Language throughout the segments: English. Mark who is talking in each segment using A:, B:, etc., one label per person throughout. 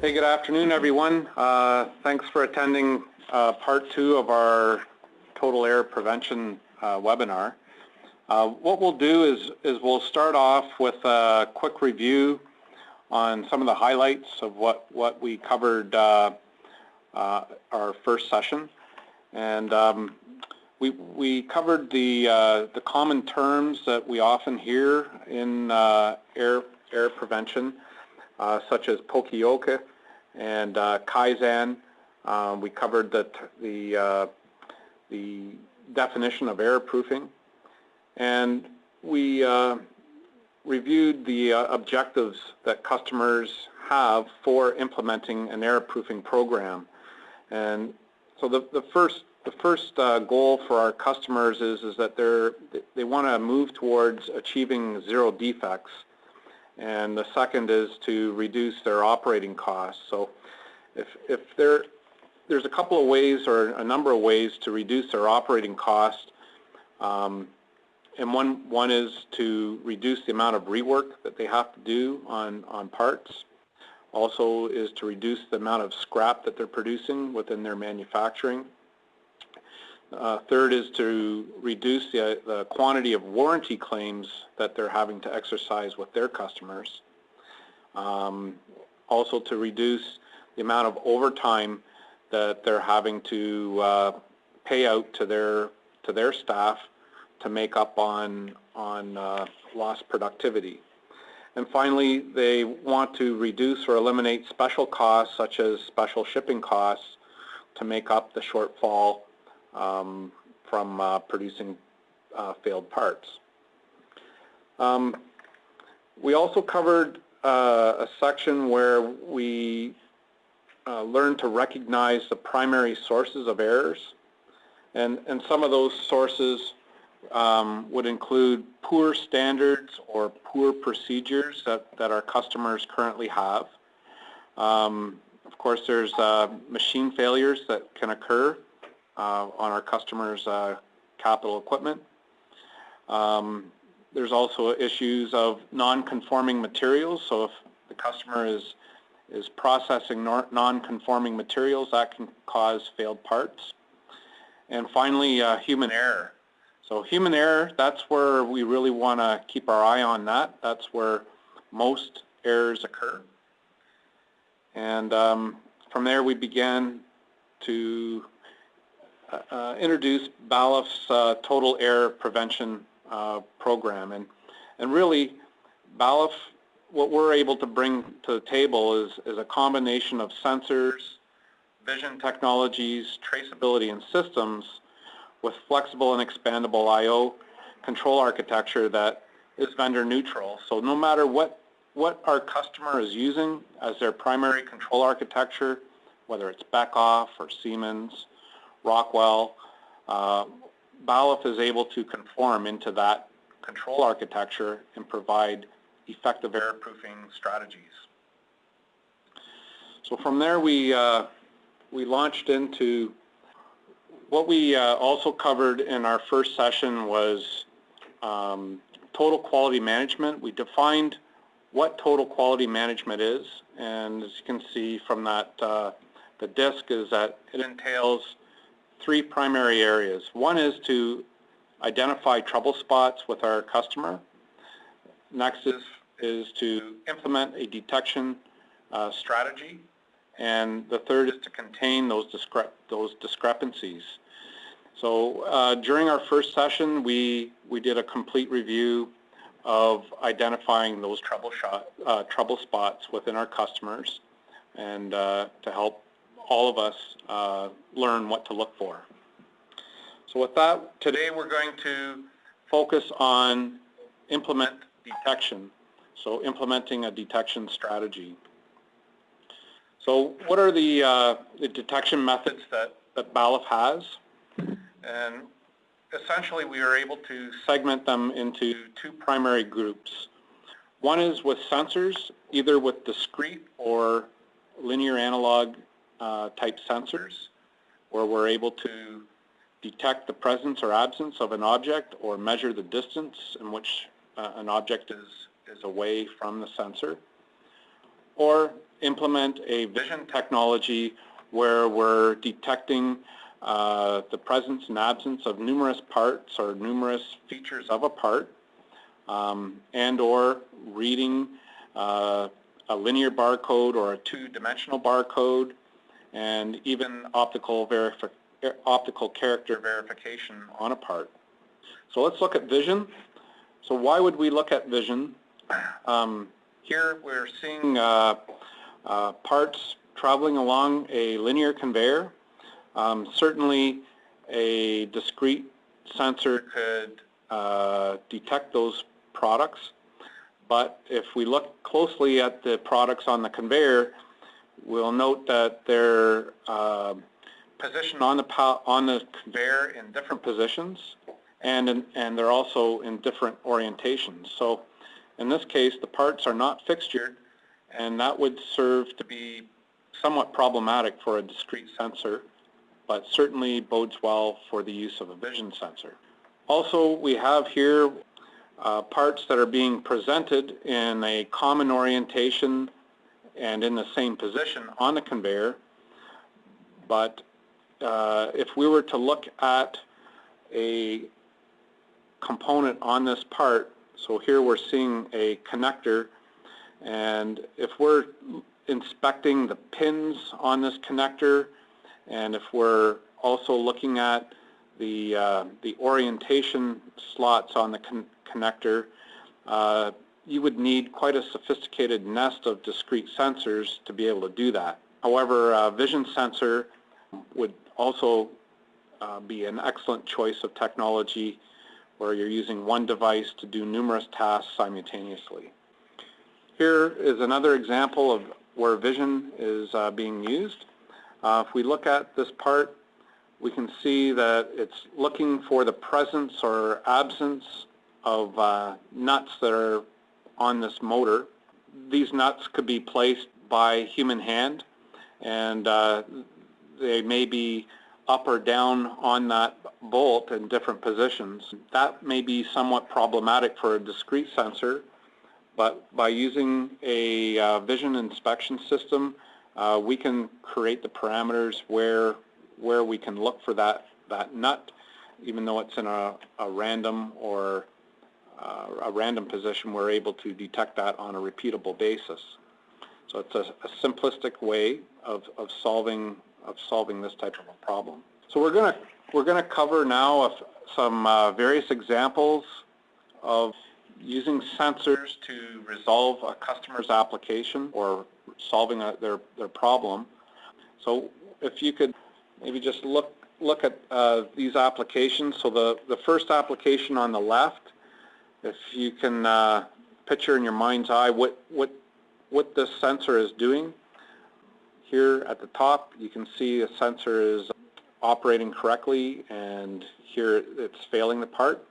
A: Hey, good afternoon, everyone. Thanks for attending part 2 of our Total Air Prevention webinar. What we'll do is we'll start off with a quick review on some of the highlights of what we covered our first session, and we covered the common terms that we often hear in air prevention, such as Poka-yoke and Kaizen. We covered the definition of airproofing, and we reviewed the objectives that customers have for implementing an airproofing program. And so the first goal for our customers is that they want to move towards achieving zero defects. And the second is to reduce their operating costs. So if there's a couple of ways or a number of ways to reduce their operating cost, and one is to reduce the amount of rework that they have to do on parts. Also is to reduce the amount of scrap that they're producing within their manufacturing. Third is to reduce the quantity of warranty claims that they're having to exercise with their customers. Also to reduce the amount of overtime that they're having to pay out to their staff to make up on lost productivity. And finally, they want to reduce or eliminate special costs such as special shipping costs to make up the shortfall from producing failed parts. We also covered a section where we learned to recognize the primary sources of errors, and some of those sources would include poor standards or poor procedures that our customers currently have. Of course, there's machine failures that can occur on our customers' capital equipment. There's also issues of non-conforming materials. So if the customer is processing non-conforming materials, that can cause failed parts. And finally, human error. So human error, that's where we really want to keep our eye on that. That's where most errors occur. And from there, we began to introduce Balluff's Total Air Prevention program. And really, Balluff, what we're able to bring to the table is a combination of sensors, vision technologies, traceability, and systems with flexible and expandable I/O control architecture that is vendor neutral. So no matter what our customer is using as their primary control architecture, whether it's Balluff or Siemens, Rockwell, Balluff is able to conform into that control architecture and provide effective airproofing strategies. So from there, we launched into what we also covered in our first session was total quality management. We defined what total quality management is, and as you can see from that, the disc is that it entails 3 primary areas. One is to identify trouble spots with our customer. Next is to implement a detection strategy, and the third is to contain those discrepancies. So during our first session, we did a complete review of identifying those trouble spots within our customers, and to help all of us learn what to look for. So with that, today we're going to focus on implement detection, so implementing a detection strategy. So what are the detection methods that Balluff has? And essentially we are able to segment them into 2 primary groups. One is with sensors, either with discrete or linear analog type sensors, where we're able to detect the presence or absence of an object or measure the distance in which an object is away from the sensor. or implement a vision technology where we're detecting the presence and absence of numerous parts or numerous features of a part, and or reading a linear barcode or a two-dimensional barcode, and even optical character verification on a part. So let's look at vision. So why would we look at vision? Here we're seeing parts traveling along a linear conveyor. Certainly a discrete sensor could detect those products, but if we look closely at the products on the conveyor, we'll note that they're positioned on the conveyor in different positions, and they're also in different orientations. So in this case, the parts are not fixtured, and that would serve to be somewhat problematic for a discrete sensor, but certainly bodes well for the use of a vision sensor. Also, we have here parts that are being presented in a common orientation and in the same position on the conveyor, but if we were to look at a component on this part, so here we're seeing a connector, and if we're inspecting the pins on this connector, and if we're also looking at the orientation slots on the connector, you would need quite a sophisticated nest of discrete sensors to be able to do that. However, a vision sensor would also be an excellent choice of technology where you're using one device to do numerous tasks simultaneously. Here is another example of where vision is being used. If we look at this part, we can see that it's looking for the presence or absence of nuts that are on this motor. These nuts could be placed by human hand, and they may be up or down on that bolt in different positions. That may be somewhat problematic for a discrete sensor, but by using a vision inspection system, we can create the parameters where we can look for that nut, even though it's in a random or a random position. We're able to detect that on a repeatable basis. So it's a simplistic way of solving this type of a problem. So we're gonna cover now some various examples of using sensors to resolve a customer's application or solving their problem. So if you could maybe just look at these applications. So the first application on the left, if you can picture in your mind's eye what this sensor is doing. Here at the top, you can see a sensor is operating correctly, and here it's failing the part.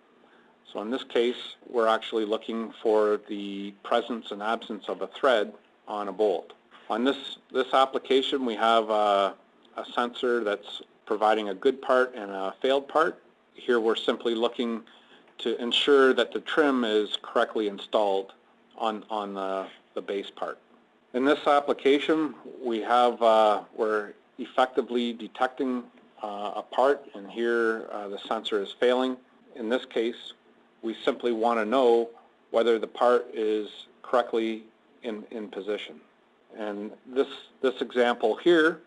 A: So in this case, we're actually looking for the presence and absence of a thread on a bolt. On this application, we have a sensor that's providing a good part and a failed part. Here we're simply looking to ensure that the trim is correctly installed on the base part. In this application, we're effectively detecting a part, and here the sensor is failing. In this case, we simply want to know whether the part is correctly in position. And this example here,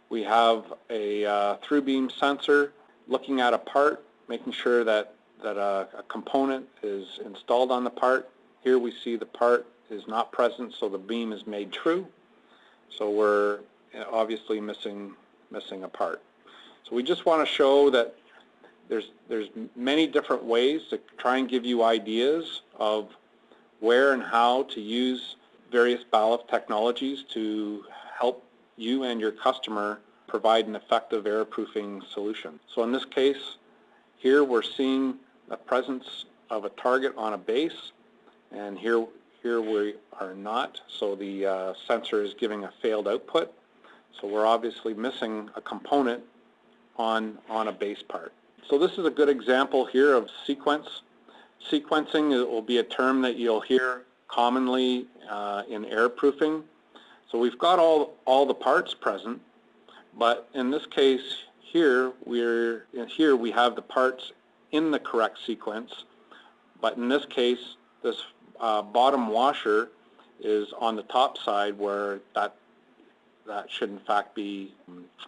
A: we have a through beam sensor looking at a part, making sure that a component is installed on the part. Here we see the part is not present, so the beam is made true. So we're obviously missing a part. So we just want to show that there's many different ways to try and give you ideas of where and how to use various Balluff technologies to help you and your customer provide an effective error-proofing solution. So in this case, here we're seeing the presence of a target on a base, and here we are not, so the sensor is giving a failed output. So we're obviously missing a component on a base part. So this is a good example here of sequence. Sequencing will be a term that you'll hear commonly in error proofing. So we've got all the parts present, but in this case here, we have the parts in the correct sequence, but in this case, this bottom washer is on the top side where that should in fact be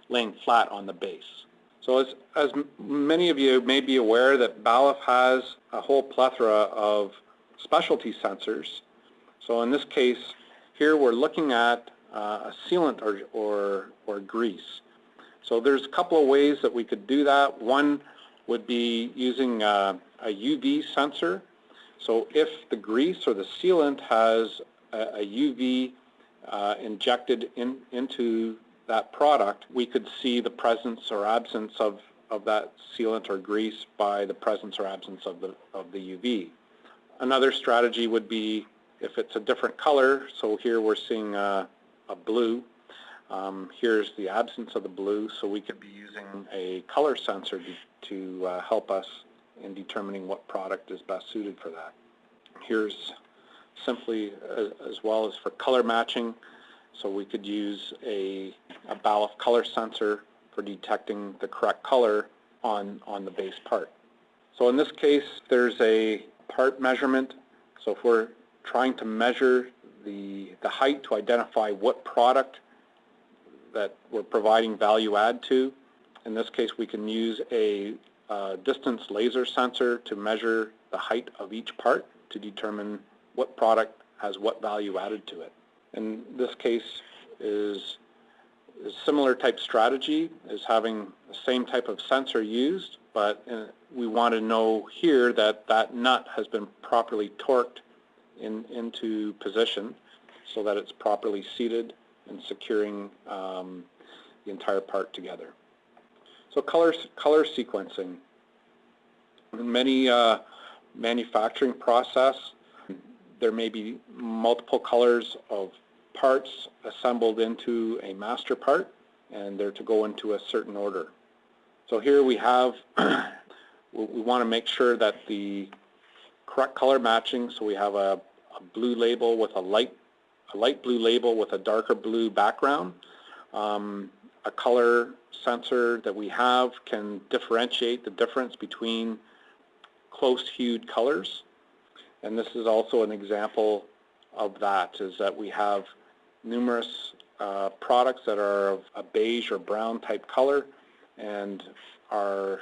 A: laying flat on the base. So as many of you may be aware, that Balluff has a whole plethora of specialty sensors. So in this case here, we're looking at a sealant or grease. So there's a couple of ways that we could do that. One would be using a UV sensor. So if the grease or the sealant has a UV injected into that product, we could see the presence or absence of that sealant or grease by the presence or absence of the UV. Another strategy would be if it's a different color. So here we're seeing a blue. Here's the absence of the blue, so we could be using a color sensor to help us in determining what product is best suited for that. Here's simply as well as for color matching, so we could use a Balluff color sensor for detecting the correct color on the base part. So in this case, there's a part measurement. So if we're trying to measure the height to identify what product that we're providing value add to, in this case we can use a distance laser sensor to measure the height of each part to determine what product has what value added to it. In this case is a similar type strategy, is having the same type of sensor used, but we want to know here that that nut has been properly torqued into position so that it's properly seated and securing the entire part together. So color sequencing. In many manufacturing process, there may be multiple colors of parts assembled into a master part, and they're to go into a certain order. So here we have, we want to make sure that the correct color matching, so we have a blue label with a light blue label with a darker blue background. A color sensor that we have can differentiate the difference between close hued colors, and this is also an example of that, is that we have numerous products that are of a beige or brown type color, and our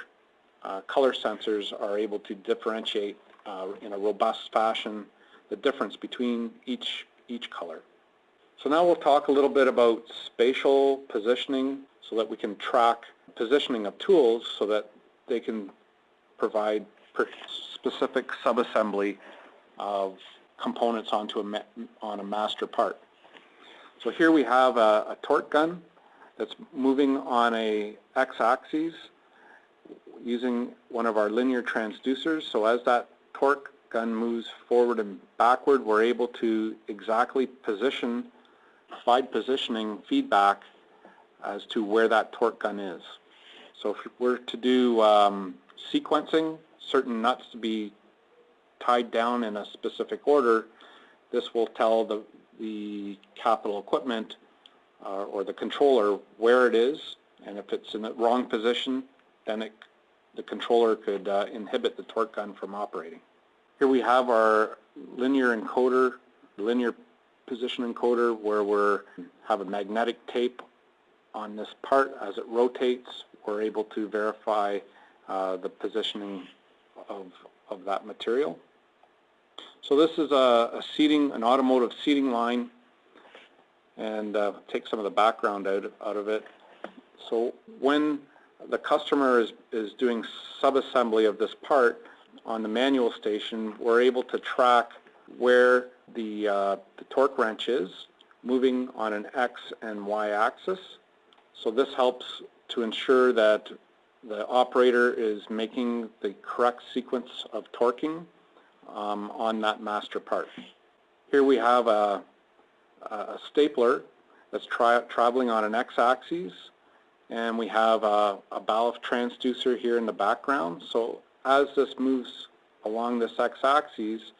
A: color sensors are able to differentiate in a robust fashion the difference between each color. So now we'll talk a little bit about spatial positioning so that we can track positioning of tools so that they can provide specific subassembly of components on a master part. So here we have a torque gun that's moving on a x-axis using one of our linear transducers. So as that torque gun moves forward and backward, we're able to exactly provide positioning feedback as to where that torque gun is. So if we're to do sequencing, certain nuts to be tied down in a specific order, this will tell the capital equipment or the controller where it is, and if it's in the wrong position, then the controller could inhibit the torque gun from operating. Here we have our linear encoder, linear position encoder, where we have a magnetic tape on this part. As it rotates, we're able to verify the positioning of that material. So this is an automotive seating line, and take some of the background out of it. So when the customer is doing subassembly of this part on the manual station, we're able to track where the torque wrench is moving on an X and Y axis. So this helps to ensure that the operator is making the correct sequence of torquing on that master part. Here we have a stapler that's traveling on an x-axis, and we have a Balluff transducer here in the background. So as this moves along this x-axis,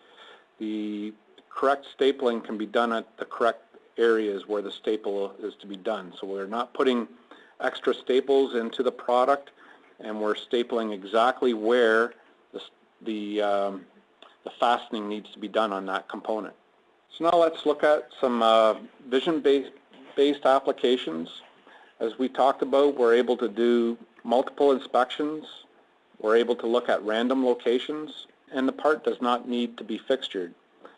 A: the correct stapling can be done at the correct areas where the staple is to be done. So we're not putting extra staples into the product, and we're stapling exactly where the fastening needs to be done on that component. So now let's look at some vision-based applications. As we talked about, we're able to do multiple inspections. We're able to look at random locations, and the part does not need to be fixtured.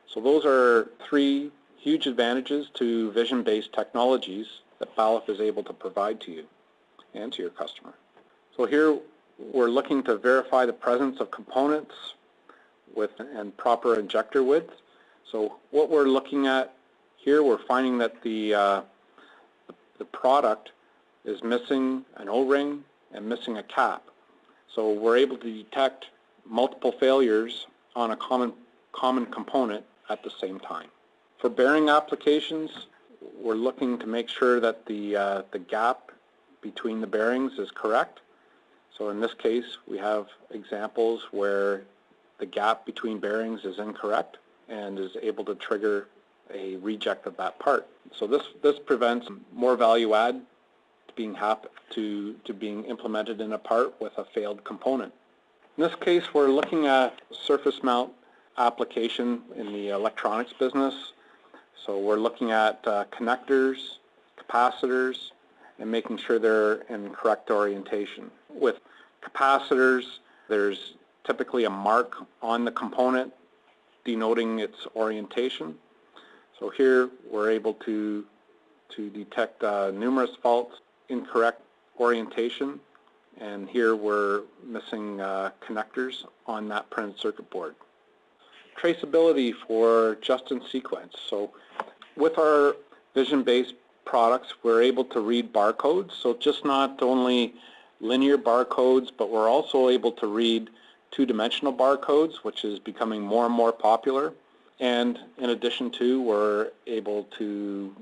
A: So those are three huge advantages to vision-based technologies that Balluff is able to provide to you and to your customer. So here we're looking to verify the presence of components and proper injector width. So what we're looking at here, we're finding that the product is missing an O-ring and missing a cap. So we're able to detect multiple failures on a common component at the same time. For bearing applications, we're looking to make sure that the gap between the bearings is correct. So in this case, we have examples where the gap between bearings is incorrect and is able to trigger a reject of that part. So this prevents more value add to being implemented in a part with a failed component. In this case, we're looking at surface mount application in the electronics business. So we're looking at connectors, capacitors, and making sure they're in correct orientation. With capacitors, there's typically a mark on the component denoting its orientation. So here we're able to detect numerous faults, incorrect orientation, and here we're missing connectors on that printed circuit board. Traceability for just in sequence. So with our vision-based products, we're able to read barcodes. So just not only linear barcodes, but we're also able to read two-dimensional barcodes, which is becoming more and more popular. And in addition to, we're able to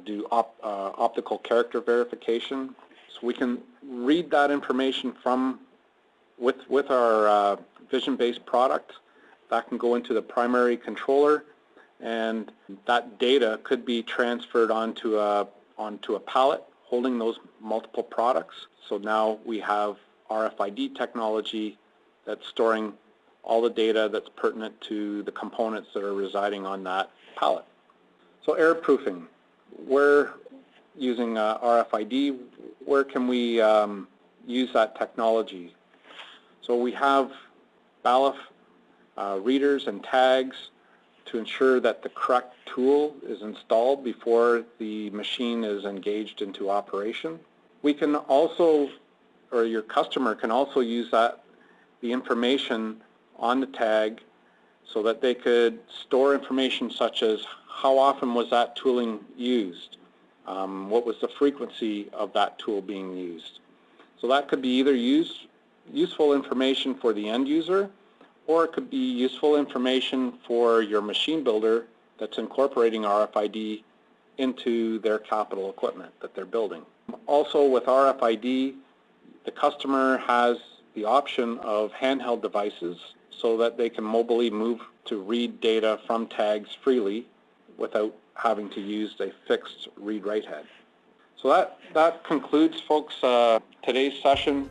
A: do optical character verification. So we can read that information with our vision-based product. That can go into the primary controller, and that data could be transferred onto a pallet holding those multiple products. So now we have RFID technology that's storing all the data that's pertinent to the components that are residing on that pallet. So error proofing. We're using RFID. Where can we use that technology? So we have Balluff readers and tags to ensure that the correct tool is installed before the machine is engaged into operation. We can also, or your customer can also use the information on the tag so that they could store information such as how often was that tooling used, what was the frequency of that tool being used. So that could be either useful information for the end user, or it could be useful information for your machine builder that's incorporating RFID into their capital equipment that they're building. Also with RFID, the customer has the option of handheld devices so that they can mobily move to read data from tags freely without having to use a fixed read-write head. So that concludes, folks, today's session.